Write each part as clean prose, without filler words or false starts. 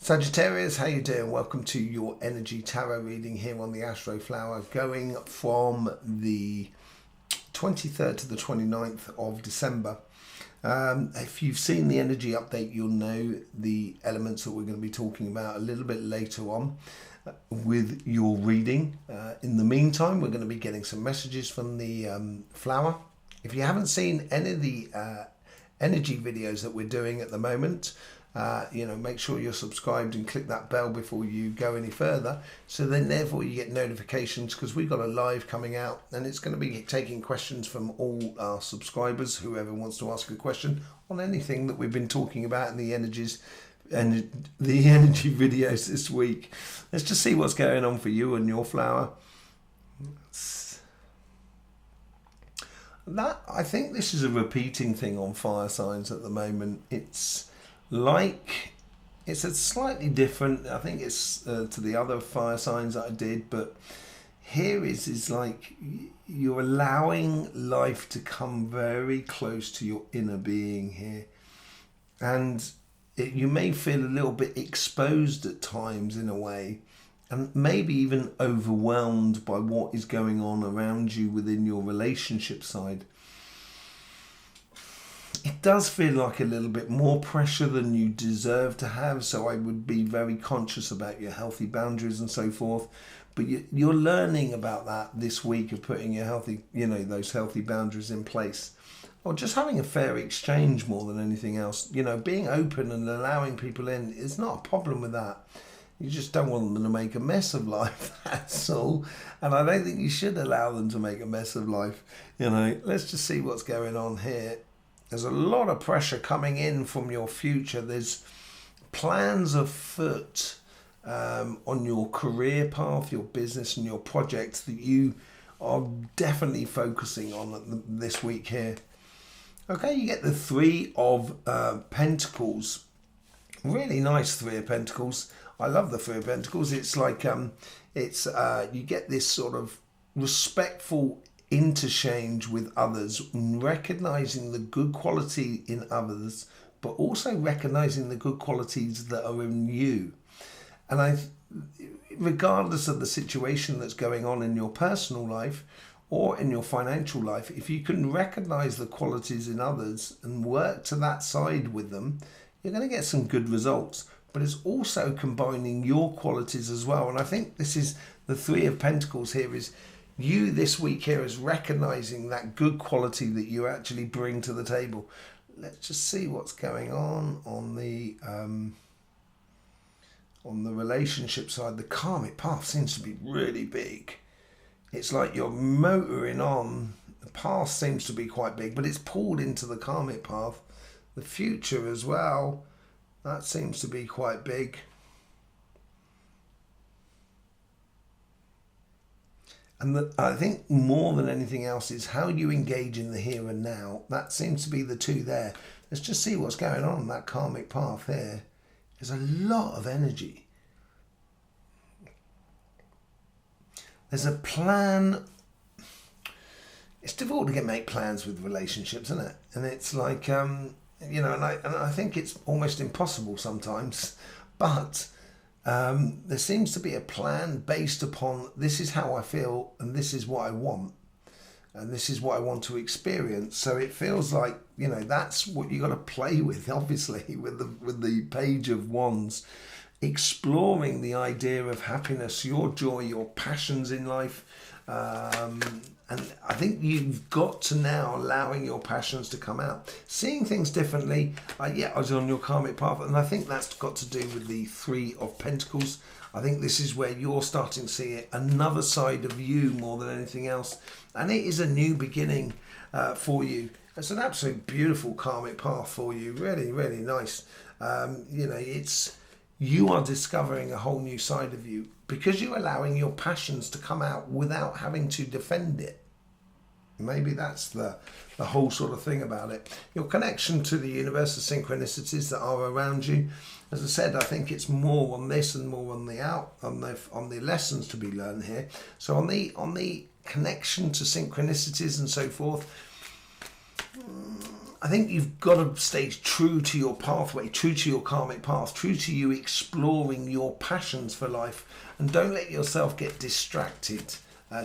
Sagittarius, how you doing? Welcome to your energy tarot reading here on the Astroflower, going from the 23rd to the 29th of December. If you've seen the energy update, you'll know the elements that we're going to be talking about a little bit later on with your reading. In the meantime, we're going to be getting some messages from the flower. If you haven't seen any of the energy videos that we're doing at the moment, make sure you're subscribed and click that bell before you go any further, so then therefore you get notifications, because we've got a live coming out and it's going to be taking questions from all our subscribers, whoever wants to ask a question on anything that we've been talking about in the energies and the energy videos this week. Let's just see what's going on for you and your flower. I think this is a repeating thing on fire signs at the moment. It's a slightly different, I think it's to the other fire signs that I did, but here is like you're allowing life to come very close to your inner being here, and you may feel a little bit exposed at times in a way, and maybe even overwhelmed by what is going on around you within your relationship side. It does feel like a little bit more pressure than you deserve to have, so I would be very conscious about your healthy boundaries and so forth. But you're learning about that this week, of putting your those healthy boundaries in place, or just having a fair exchange more than anything else. Being open and allowing people in is not a problem with that. You just don't want them to make a mess of life, that's all. And I don't think you should allow them to make a mess of life. Let's just see what's going on here. There's a lot of pressure coming in from your future. There's plans afoot on your career path, your business and your projects that you are definitely focusing on this week here. Okay, you get the Three of Pentacles. Really nice Three of Pentacles. I love the Three of Pentacles. It's like you get this sort of respectful interchange with others, recognizing the good quality in others, but also recognizing the good qualities that are in you. And regardless of the situation that's going on in your personal life or in your financial life, if you can recognize the qualities in others and work to that side with them, you're going to get some good results. But it's also combining your qualities as well. And I think this is the Three of Pentacles here, is you this week here is recognizing that good quality that you actually bring to the table. Let's just see what's going on the relationship side. The karmic path seems to be really big. It's like you're motoring on. The past seems to be quite big, but it's pulled into the karmic path. The future as well, that seems to be quite big. And I think more than anything else is how you engage in the here and now. That seems to be the two there. Let's just see what's going on that karmic path here. There's a lot of energy. There's a plan. It's difficult to make plans with relationships, isn't it? And it's like, and I think it's almost impossible sometimes. But there seems to be a plan based upon, this is how I feel and this is what I want and this is what I want to experience. So it feels like, that's what you got to play with, obviously, with the Page of Wands, exploring the idea of happiness, your joy, your passions in life. And I think you've got to now allowing your passions to come out, seeing things differently. I was on your karmic path, and I think that's got to do with the Three of Pentacles. I think this is where you're starting to see another side of you more than anything else, and it is a new beginning for you. It's an absolute beautiful karmic path for you. Really, really nice. You are discovering a whole new side of you because you're allowing your passions to come out without having to defend it. Maybe that's the whole sort of thing about it. Your connection to the universal synchronicities that are around you. As I said, I think it's more on this and more on the lessons to be learned here. So on the connection to synchronicities and so forth, I think you've got to stay true to your pathway, true to your karmic path, true to you exploring your passions for life, and don't let yourself get distracted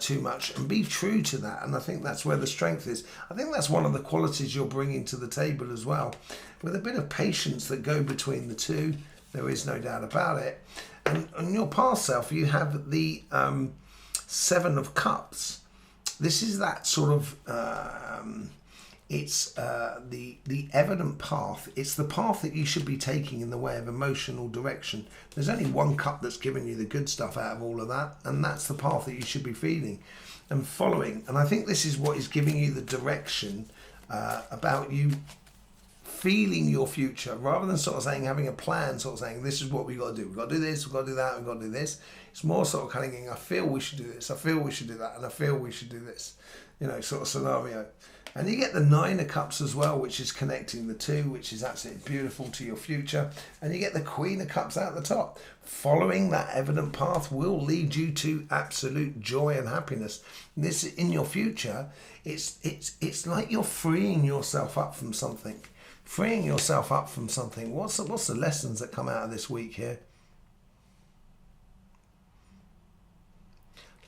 too much, and be true to that. And I think that's where the strength is. I think that's one of the qualities you're bringing to the table as well, with a bit of patience that go between the two. There is no doubt about it. And on your past self, you have the Seven of Cups. This is that sort of it's the evident path. It's the path that you should be taking in the way of emotional direction. There's only one cup that's giving you the good stuff out of all of that, and that's the path that you should be feeling and following. And I think this is what is giving you the direction about you feeling your future, rather than sort of saying, having a plan, sort of saying, this is what we got to do. We've got to do this, we've got to do that, we've got to do this. It's more sort of kind of going, I feel we should do this, I feel we should do that, and I feel we should do this, you know, sort of scenario. And you get the Nine of Cups as well, which is connecting the two, which is absolutely beautiful to your future. And you get the Queen of Cups out the top. Following that evident path will lead you to absolute joy and happiness. This in your future, it's like you're freeing yourself up from something. Freeing yourself up from something. What's the lessons that come out of this week here?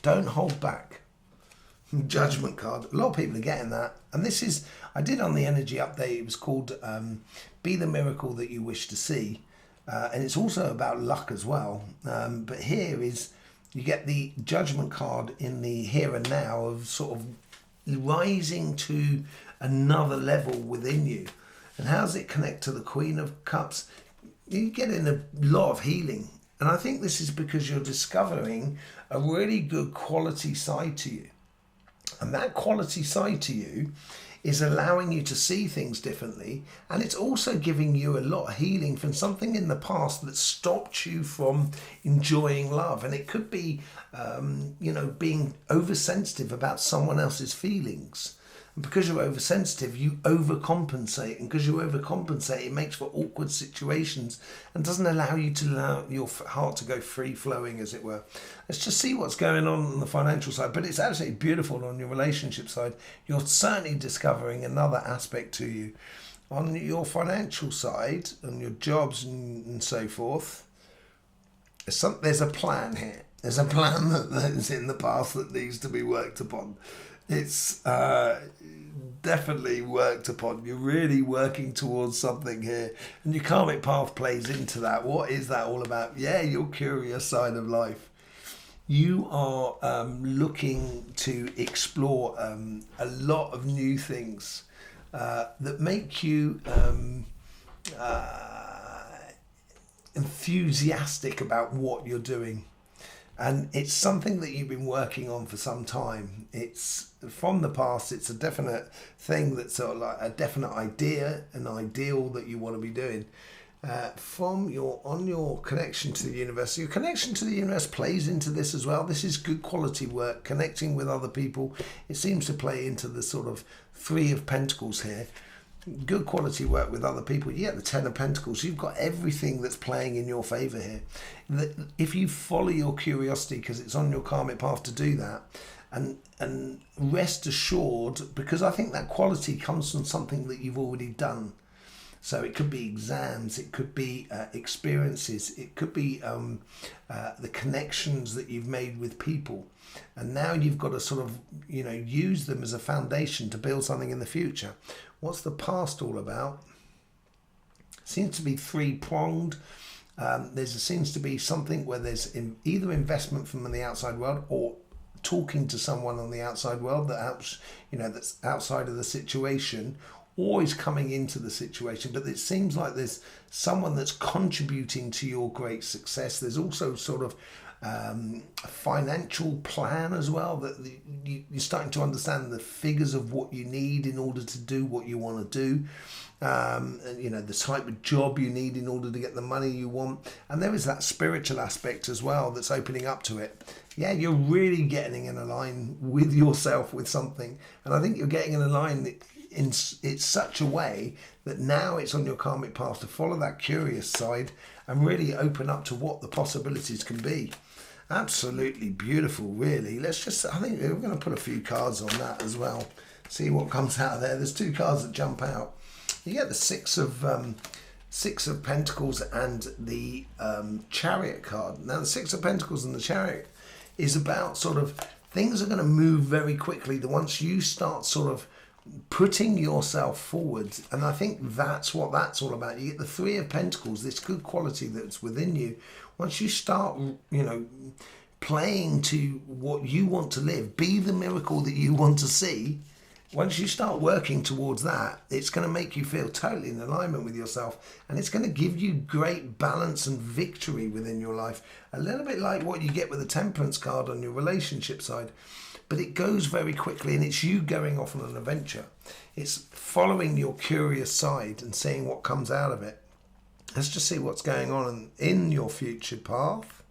Don't hold back. Judgment card. A lot of people are getting that. And this is, I did on the energy update, it was called Be the Miracle That You Wish to See. And it's also about luck as well. But here is, you get the Judgment card in the here and now of sort of rising to another level within you. And how does it connect to the Queen of Cups? You get in a lot of healing. And I think this is because you're discovering a really good quality side to you. And that quality side to you is allowing you to see things differently. And it's also giving you a lot of healing from something in the past that stopped you from enjoying love. And it could be, being oversensitive about someone else's feelings. And because you're oversensitive, you overcompensate. And because you overcompensate, it makes for awkward situations and doesn't allow you to allow your heart to go free-flowing, as it were. Let's just see what's going on the financial side. But it's absolutely beautiful on your relationship side. You're certainly discovering another aspect to you. On your financial side, on your jobs and so forth, there's a plan here. There's a plan that is in the past that needs to be worked upon. It's definitely worked upon. You're really working towards something here. And your karmic path plays into that. What is that all about? Yeah, your curious side of life. You are looking to explore a lot of new things that make you enthusiastic about what you're doing. And it's something that you've been working on for some time. It's from the past. It's a definite thing that's sort of like a definite idea, an ideal that you want to be doing. On your connection to the universe. Your connection to the universe plays into this as well. This is good quality work, connecting with other people. It seems to play into the sort of Three of Pentacles here. Good quality work with other people. You get the Ten of Pentacles. You've got everything that's playing in your favour here. If you follow your curiosity, because it's on your karmic path to do that, and rest assured, because I think that quality comes from something that you've already done. So it could be exams, it could be experiences, it could be the connections that you've made with people. And now you've got to sort of, use them as a foundation to build something in the future. What's the past all about? Seems to be three-pronged. Seems to be something where there's either investment from the outside world or talking to someone on the outside world that helps, that's outside of the situation, always coming into the situation. But it seems like there's someone that's contributing to your great success. There's also sort of a financial plan as well, that you're starting to understand the figures of what you need in order to do what you want to do. The type of job you need in order to get the money you want. And there is that spiritual aspect as well that's opening up to it. Yeah, you're really getting in a line with yourself with something. And I think you're getting in a line in such a way that now it's on your karmic path to follow that curious side and really open up to what the possibilities can be. Absolutely beautiful, really. I think we're going to put a few cards on that as well. See what comes out of there. There's 2 cards that jump out. You get the Six of Pentacles and the Chariot card. Now the Six of Pentacles and the Chariot is about sort of things are going to move very quickly once you start sort of putting yourself forward. And I think that's what that's all about. You get the Three of Pentacles, this good quality that's within you. Once you start, you know, playing to what you want to live, be the miracle that you want to see. Once you start working towards that, it's going to make you feel totally in alignment with yourself, and it's going to give you great balance and victory within your life. A little bit like what you get with the Temperance card on your relationship side, but it goes very quickly, and it's you going off on an adventure. It's following your curious side and seeing what comes out of it. Let's just see what's going on in your future path.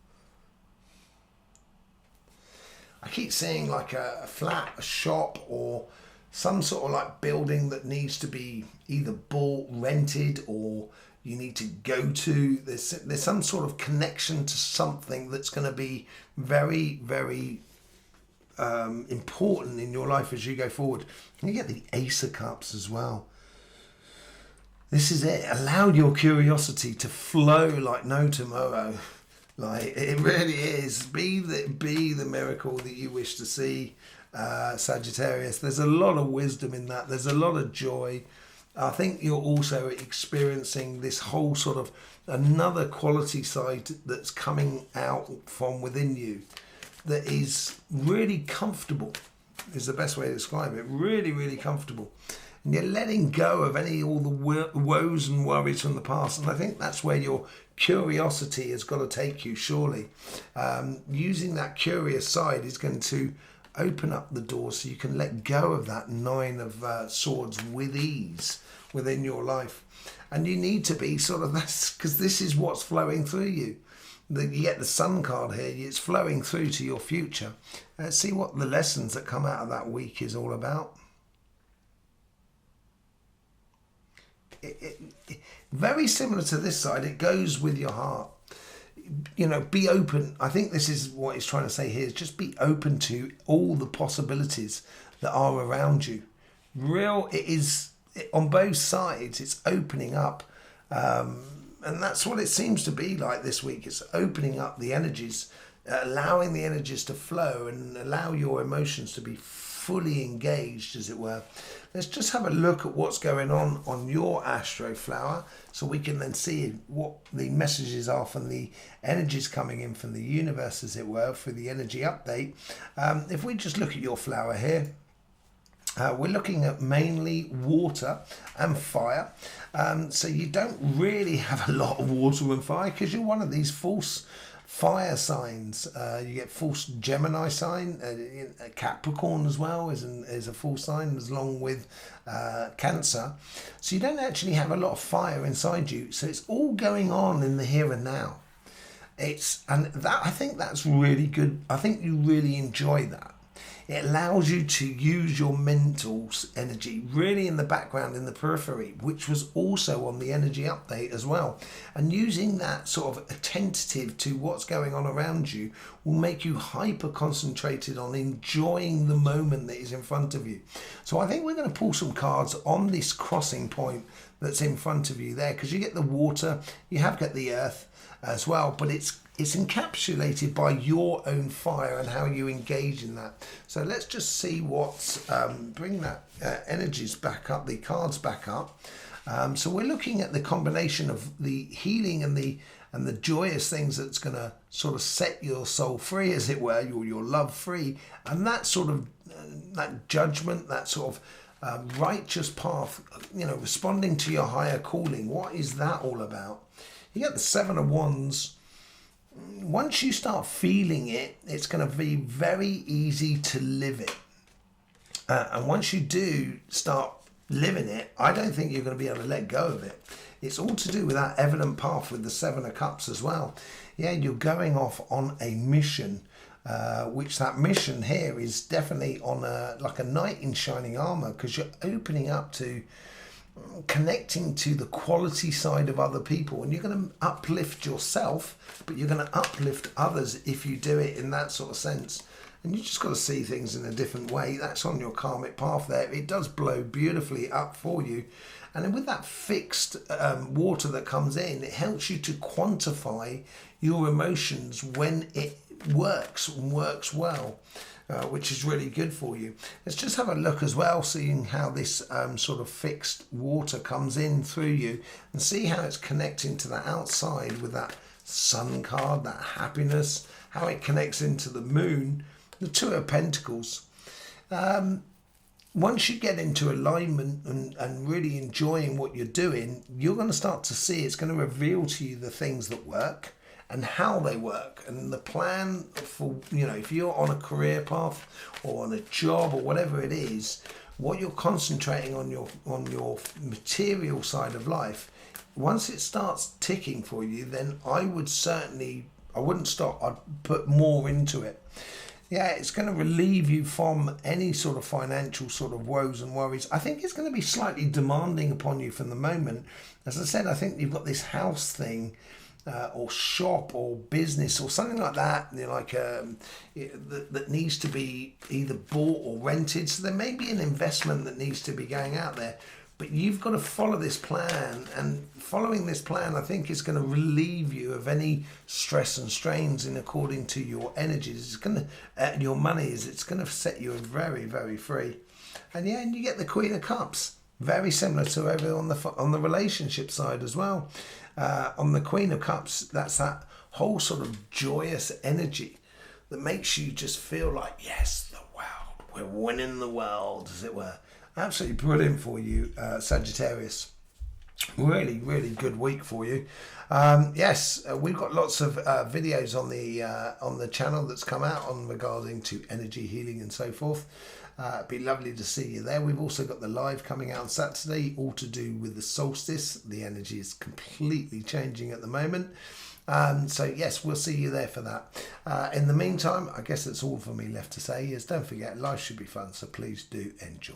I keep seeing like a flat, a shop, or some sort of like building that needs to be either bought, rented, or you need to go to. There's some sort of connection to something that's going to be very, very important in your life as you go forward. And you get the Ace of Cups as well. This is it. Allow your curiosity to flow like no tomorrow. Like it really is. Be the miracle that you wish to see. Sagittarius, there's a lot of wisdom in that. There's a lot of joy. I think you're also experiencing this whole sort of another quality side that's coming out from within you that is really comfortable, is the best way to describe it. Really, really comfortable. And you're letting go of all the woes and worries from the past. And I think that's where your curiosity has got to take you, surely. Using that curious side is going to open up the door so you can let go of that Nine of Swords with ease within your life. And you need to be sort of this, because this is what's flowing through you. You get the Sun card here, it's flowing through to your future. Let's see what the lessons that come out of that week is all about. Very similar to this side, it goes with your heart. You know, be open. I think this is what he's trying to say here, is just be open to all the possibilities that are around you. It is on both sides, it's opening up. And that's what it seems to be like this week. It's opening up the energies, allowing the energies to flow and allow your emotions to be fully engaged, as it were. Let's just have a look at what's going on your Astroflower, so we can then see what the messages are from the energies coming in from the universe, as it were, for the energy update. If we just look at your flower here, we're looking at mainly water and fire. So you don't really have a lot of water and fire because you're one of these false fire signs. You get false Gemini sign, Capricorn as well is a false sign, along with Cancer. So you don't actually have a lot of fire inside you. So it's all going on in the here and now. I think that's really good. I think you really enjoy that. It allows you to use your mental energy really in the background, in the periphery, which was also on the energy update as well. And using that sort of attentive to what's going on around you will make you hyper concentrated on enjoying the moment that is in front of you. So I think we're going to pull some cards on this crossing point that's in front of you there, because you get the water, you have got the earth as well, but it's encapsulated by your own fire and how you engage in that. So let's just see what's bring that energies back up, the cards back up. So we're looking at the combination of the healing and the joyous things that's going to sort of set your soul free, as it were, your love free, and that sort of that judgment, that sort of righteous path, responding to your higher calling. What is that all about? You get the Seven of Wands. Once you start feeling it, it's going to be very easy to live it. And once you do start living it, I don't think you're going to be able to let go of it. It's all to do with that evident path with the Seven of Cups as well. Yeah, you're going off on a mission, which that mission here is definitely on like a knight in shining armor, because you're opening up to connecting to the quality side of other people, and you're going to uplift yourself, but you're going to uplift others if you do it in that sort of sense. and you just got to see things in a different way. That's on your karmic path there. It does blow beautifully up for you. And then with that fixed water that comes in, it helps you to quantify your emotions when it works and works well, which is really good for you. Let's just have a look as well, seeing how this sort of fixed water comes in through you, and see how it's connecting to the outside with that sun card, that happiness, how it connects into the moon, the Two of Pentacles. Once you get into alignment and really enjoying what you're doing, you're going to start to see, it's going to reveal to you the things that work and how they work, and the plan for, if you're on a career path or on a job or whatever it is, what you're concentrating on your material side of life, once it starts ticking for you, then I wouldn't stop. I'd put more into it. Yeah, it's going to relieve you from any sort of financial sort of woes and worries. I think it's going to be slightly demanding upon you from the moment. As I said, I think you've got this house thing, or shop or business or something like that, that needs to be either bought or rented. So there may be an investment that needs to be going out there. But you've got to follow this plan, and following this plan, I think, is going to relieve you of any stress and strains in according to your energies. It's going to, your money it's going to set you very, very free. And yeah, and you get the Queen of Cups, very similar to over on the relationship side as well. On the Queen of Cups, that's that whole sort of joyous energy that makes you just feel like, yes, the world, we're winning the world, as it were. Absolutely brilliant for you, Sagittarius. Really, really good week for you. Yes, we've got lots of videos on the channel that's come out on regarding to energy healing and so forth. It'd be lovely to see you there. We've also got the live coming out on Saturday, all to do with the solstice. The energy is completely changing at the moment. So yes, we'll see you there for that. In the meantime, I guess that's all for me left to say is don't forget, life should be fun, so please do enjoy.